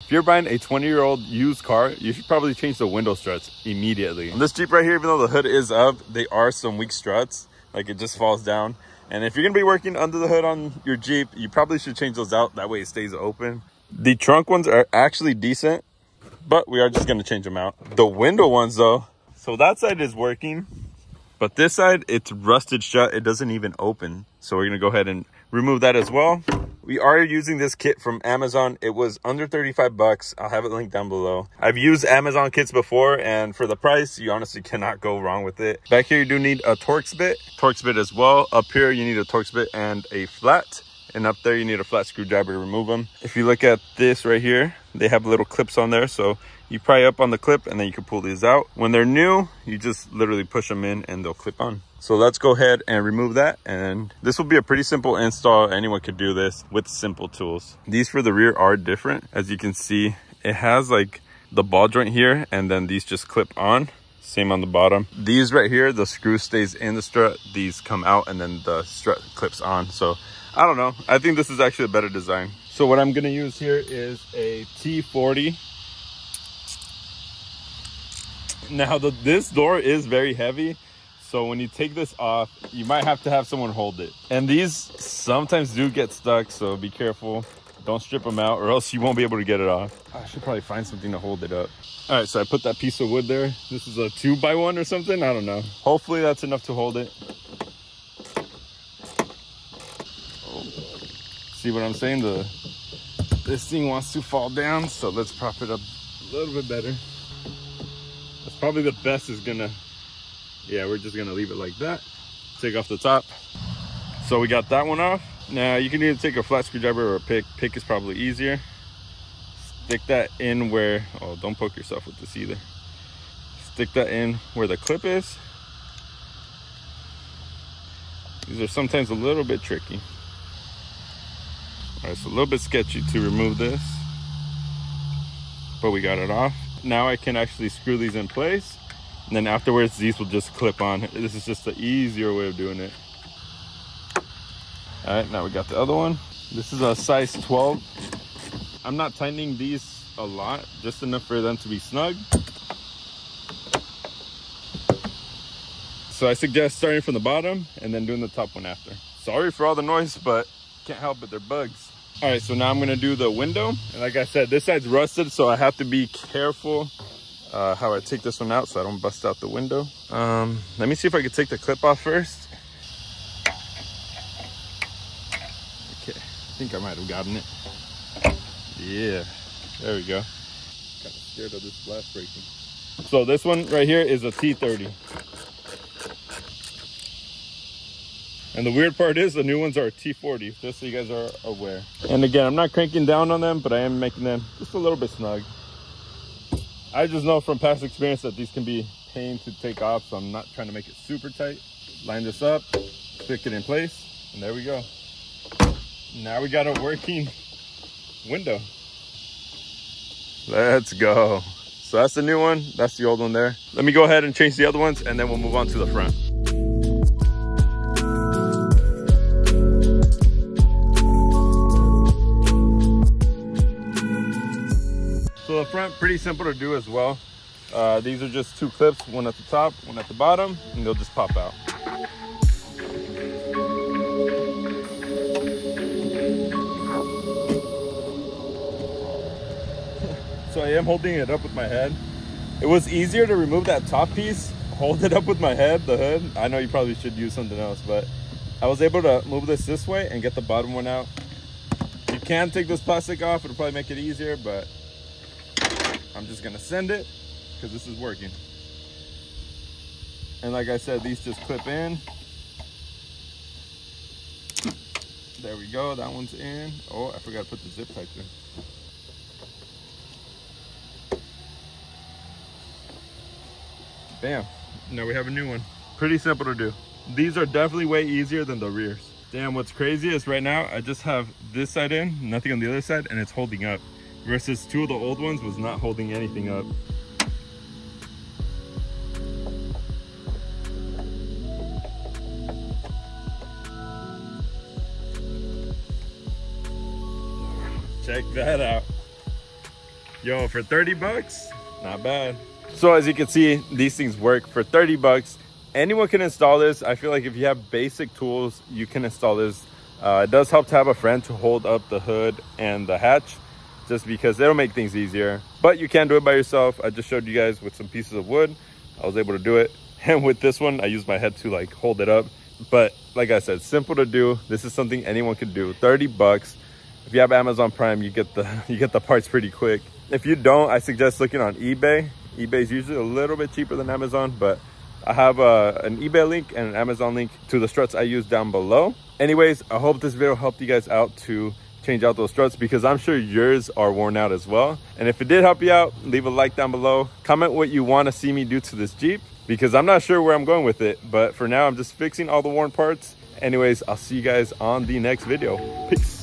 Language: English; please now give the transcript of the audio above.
If you're buying a 20-year-old used car, you should probably change the window struts immediately. On this Jeep right here, even though the hood is up, they are some weak struts. Like, it just falls down. And if you're gonna be working under the hood on your Jeep, you probably should change those out. That way it stays open. The trunk ones are actually decent, but we are just gonna change them out. The window ones though, so that side is working, but this side, it's rusted shut. It doesn't even open. So we're gonna go ahead and remove that as well. We are using this kit from Amazon. It was under 35 bucks. I'll have it linked down below. I've used Amazon kits before, and for the price, you honestly cannot go wrong with it. Back here, you do need a Torx bit as well. Up here, you need a Torx bit and a flat. And up there, you need a flat screwdriver to remove them. If you look at this right here, they have little clips on there. So you pry up on the clip and then you can pull these out. When they're new, you just literally push them in and they'll clip on. So let's go ahead and remove that. And this will be a pretty simple install. Anyone could do this with simple tools. These for the rear are different. As you can see, it has like the ball joint here, and then these just clip on. Same on the bottom. These right here, the screw stays in the strut. These come out and then the strut clips on. So I don't know. I think this is actually a better design. So what I'm gonna use here is a T40. Now this door is very heavy. So when you take this off, you might have to have someone hold it. And these sometimes do get stuck, so be careful. Don't strip them out or else you won't be able to get it off. I should probably find something to hold it up. All right, so I put that piece of wood there. This is a 2x1 or something, I don't know. Hopefully that's enough to hold it. Oh. See what I'm saying? This thing wants to fall down, so let's prop it up a little bit better. That's probably the best is gonna, yeah, we're just gonna leave it like that. Take off the top. So we got that one off. Now you can either take a flat screwdriver or a pick. Pick is probably easier. Stick that in where, oh, don't poke yourself with this either. Stick that in where the clip is. These are sometimes a little bit tricky. All right, so a little bit sketchy to remove this, but we got it off. Now I can actually screw these in place, and then afterwards these will just clip on. This is just the easier way of doing it. All right, now we got the other one. This is a size 12. I'm not tightening these a lot, just enough for them to be snug. So I suggest starting from the bottom and then doing the top one after. Sorry for all the noise, but can't help it, they're bugs. All right, so now I'm gonna do the window. And like I said, this side's rusted, so I have to be careful how I take this one out so I don't bust out the window. Let me see if I can take the clip off first. Okay, I think I might have gotten it. Yeah, there we go. Kind of scared of this glass breaking. So this one right here is a T30. And the weird part is the new ones are T40, just so you guys are aware. And again, I'm not cranking down on them, but I am making them just a little bit snug. I just know from past experience that these can be pain to take off, so I'm not trying to make it super tight. Line this up, stick it in place, and there we go. Now we got a working window. Let's go. So that's the new one, that's the old one there. Let me go ahead and change the other ones, and then we'll move on to the front. So the front, pretty simple to do as well. These are just two clips, one at the top, one at the bottom, and they'll just pop out. So I am holding it up with my head. It was easier to remove that top piece, hold it up with my head, the hood. I know you probably should use something else, but I was able to move this way and get the bottom one out. You can take this plastic off, it'll probably make it easier, but I'm just gonna send it because this is working. And like I said, these just clip in. There we go, that one's in. Oh, I forgot to put the zip tie in. Bam, now we have a new one. Pretty simple to do. These are definitely way easier than the rears. Damn, what's crazy is right now I just have this side in, nothing on the other side, and it's holding up. Versus two of the old ones was not holding anything up. Check that out. Yo, for 30 bucks, not bad. So as you can see, these things work for 30 bucks. Anyone can install this. I feel like if you have basic tools, you can install this. It does help to have a friend to hold up the hood and the hatch, just because it'll make things easier. But you can do it by yourself. I just showed you guys with some pieces of wood. I was able to do it. And with this one, I used my head to like hold it up. But like I said, simple to do. This is something anyone can do. 30 bucks. If you have Amazon Prime, you get the parts pretty quick. If you don't, I suggest looking on eBay. eBay is usually a little bit cheaper than Amazon, but I have an eBay link and an Amazon link to the struts I use down below. Anyways, I hope this video helped you guys out to change out those struts, because I'm sure yours are worn out as well. And if it did help you out, leave a like down below. Comment what you want to see me do to this Jeep, because I'm not sure where I'm going with it. But for now, I'm just fixing all the worn parts. Anyways, I'll see you guys on the next video. Peace.